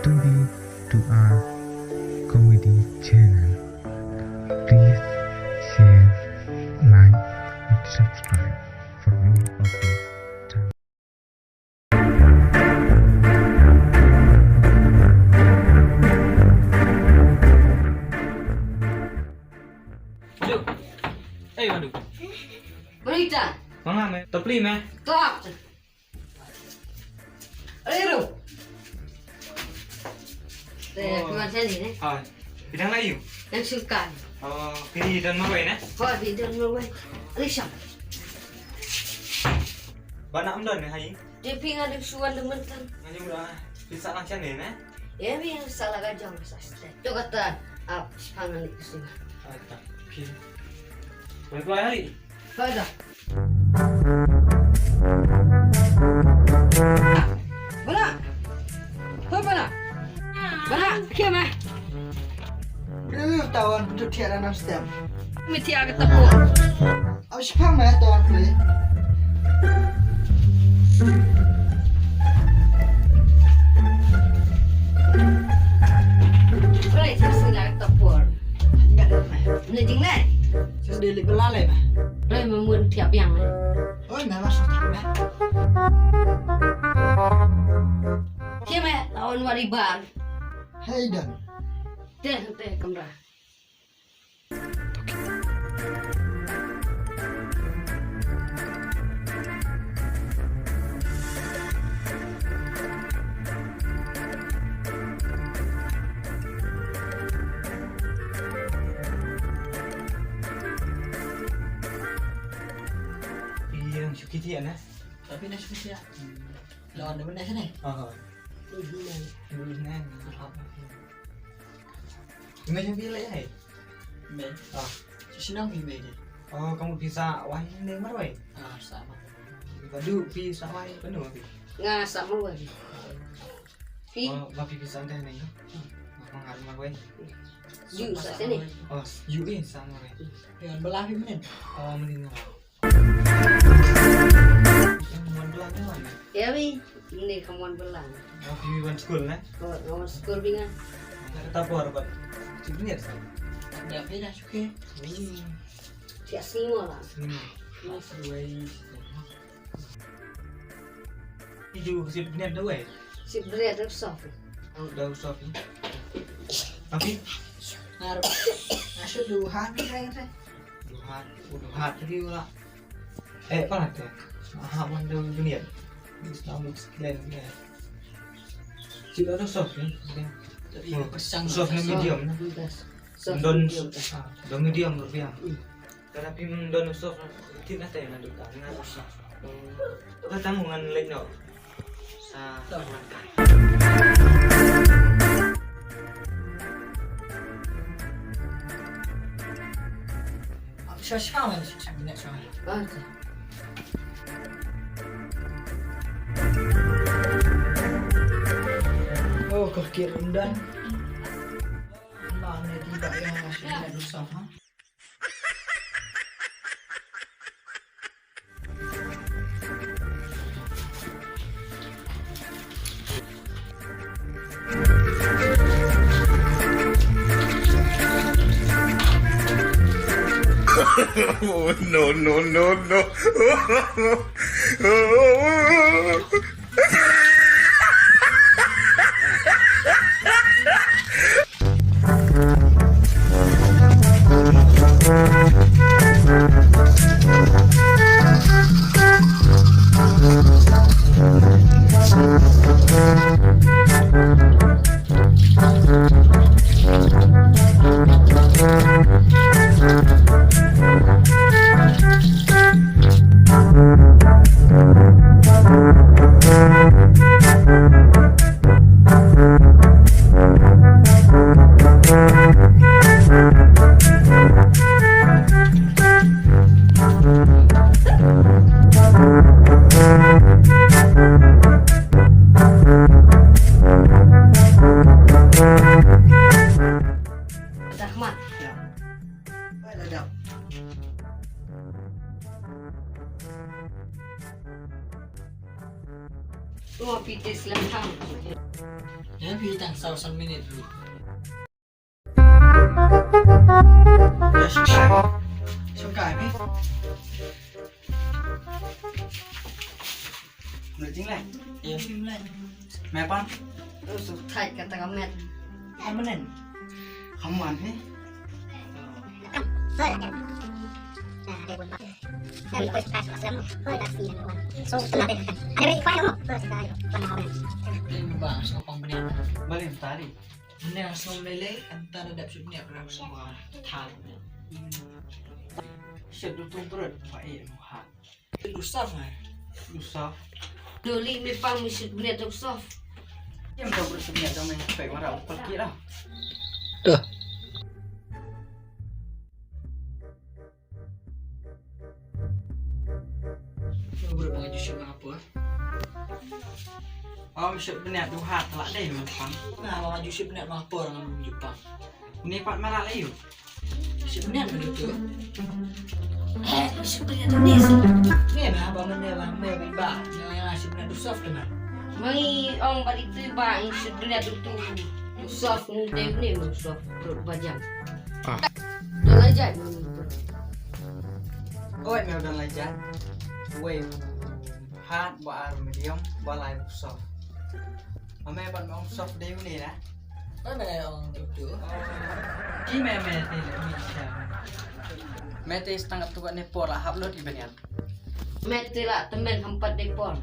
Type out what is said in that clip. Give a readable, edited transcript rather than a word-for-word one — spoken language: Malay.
Today to our comedy channel. Please share, like, and subscribe for more updates. Yuk. Waduh. Berita, Mangga me. Topli me. top. Ayo. Cuma sini nih, Bidang layu. yang suka. Oh, pilih dan marwai ne. Kau video dulu, Risha. Banak mdon ne hai. Dia pingat dengan suan dengan kan. Ngaji udah bisa lancar ne ne. Ya, yang salah gajah masa. Coba kata, pangan di sini. Tak. Pilih. Boleh keluar hari. Kau dah. Bana. Kau bana. Bana, kiam. Review tawan untuk tiada nasdem. Mesti agak tepuk. Awas pang ya tawan beli. Right, mesti agak tepuk. Enggak ada mah. Nejing lah. Sendiri belalai mah. Right, memun tiap yang. Oh, nggak masuk mah. Kiam lawan wariban. Hayden. Teh kamera. Yang suki dia ne. Tapi nasi ya. Lawan demen nasi nih. Dulu ne. Gimana pilih hai? Ben. Senang pilih deh. Oh, kamu bisa wahai ne marwai. Sama. Waduh, bisa wahai penuh tapi. Nga sama wari. Pi, Oh, bapi bisa ante ne. Mangar marwai. yu sa sini. Oh, you sama ne. Dengan belah men. Oh, meninggal. Yang belah ne mana? Ya wi, ini kamuan belang. Oh, di school ne. Kau nomor sekolah bingan. Kita puar bat. Sebenarnya sih. Dia beda suka. Tiap semua lah. Masih wei. Itu sebenarnya dah wei. Si berat tu soft. Dah usah ni. Tapi Ngaruh. Nasi duhan kayak duhat tadi lah. Apa tu? Mana dunia? Islam sekalian ni. Tidak ada soft ni. Pesang. Soft ni medium. Don don medium rupiah. Tapi don soft tidak ada yang ada kan. Kita tanggungan lain no. Sa Sama sih sambil sama. Baca. Oh, kaki rendah. Mana tidak yang masih ada sama. Oh, no. Tua pites lentang. Ya pitang 1,000 minit dulu. Ya suka ni. Menurut Jing lah. Ya mulai. Mepan, Usuk thai kata kamet. Amanen. kamu aneh. Ini bang sopang benar. Balik tadi. Benar som lele antara dap subnya perang semua tan. Syed tutung perut, Pak Iya Muhat. Gustaf mah. Lusa. Doli me pang misut benet tok sof. Yang kau bersedia sama yang baik marah pergi lah. Tuh. Coba bang Yusuf apa? Oh, Syed benar Tuhan telah deh Mepan. Nah, bang Yusuf benar apa orang Jepang? Ini Pak Merah Layu. Yusuf benar begitu. Misut benet nis. Ni nah bang benar bang benar yang Yusuf benar Gustaf kenal. Mai ong balik tu ba misut benet tu. Sof nte ni sof perut bajang. Dah aja. Ôi mèo đần là chán. Wave hard và medium và lại một soft. Mà mẹ bạn ông soft đây này nè. Mana orang tu? Ki mẹ mẹ thì lại mình chả. Mẹ thì setengah tua nih por lah upload ibaratnya. Met la temen 4 depon.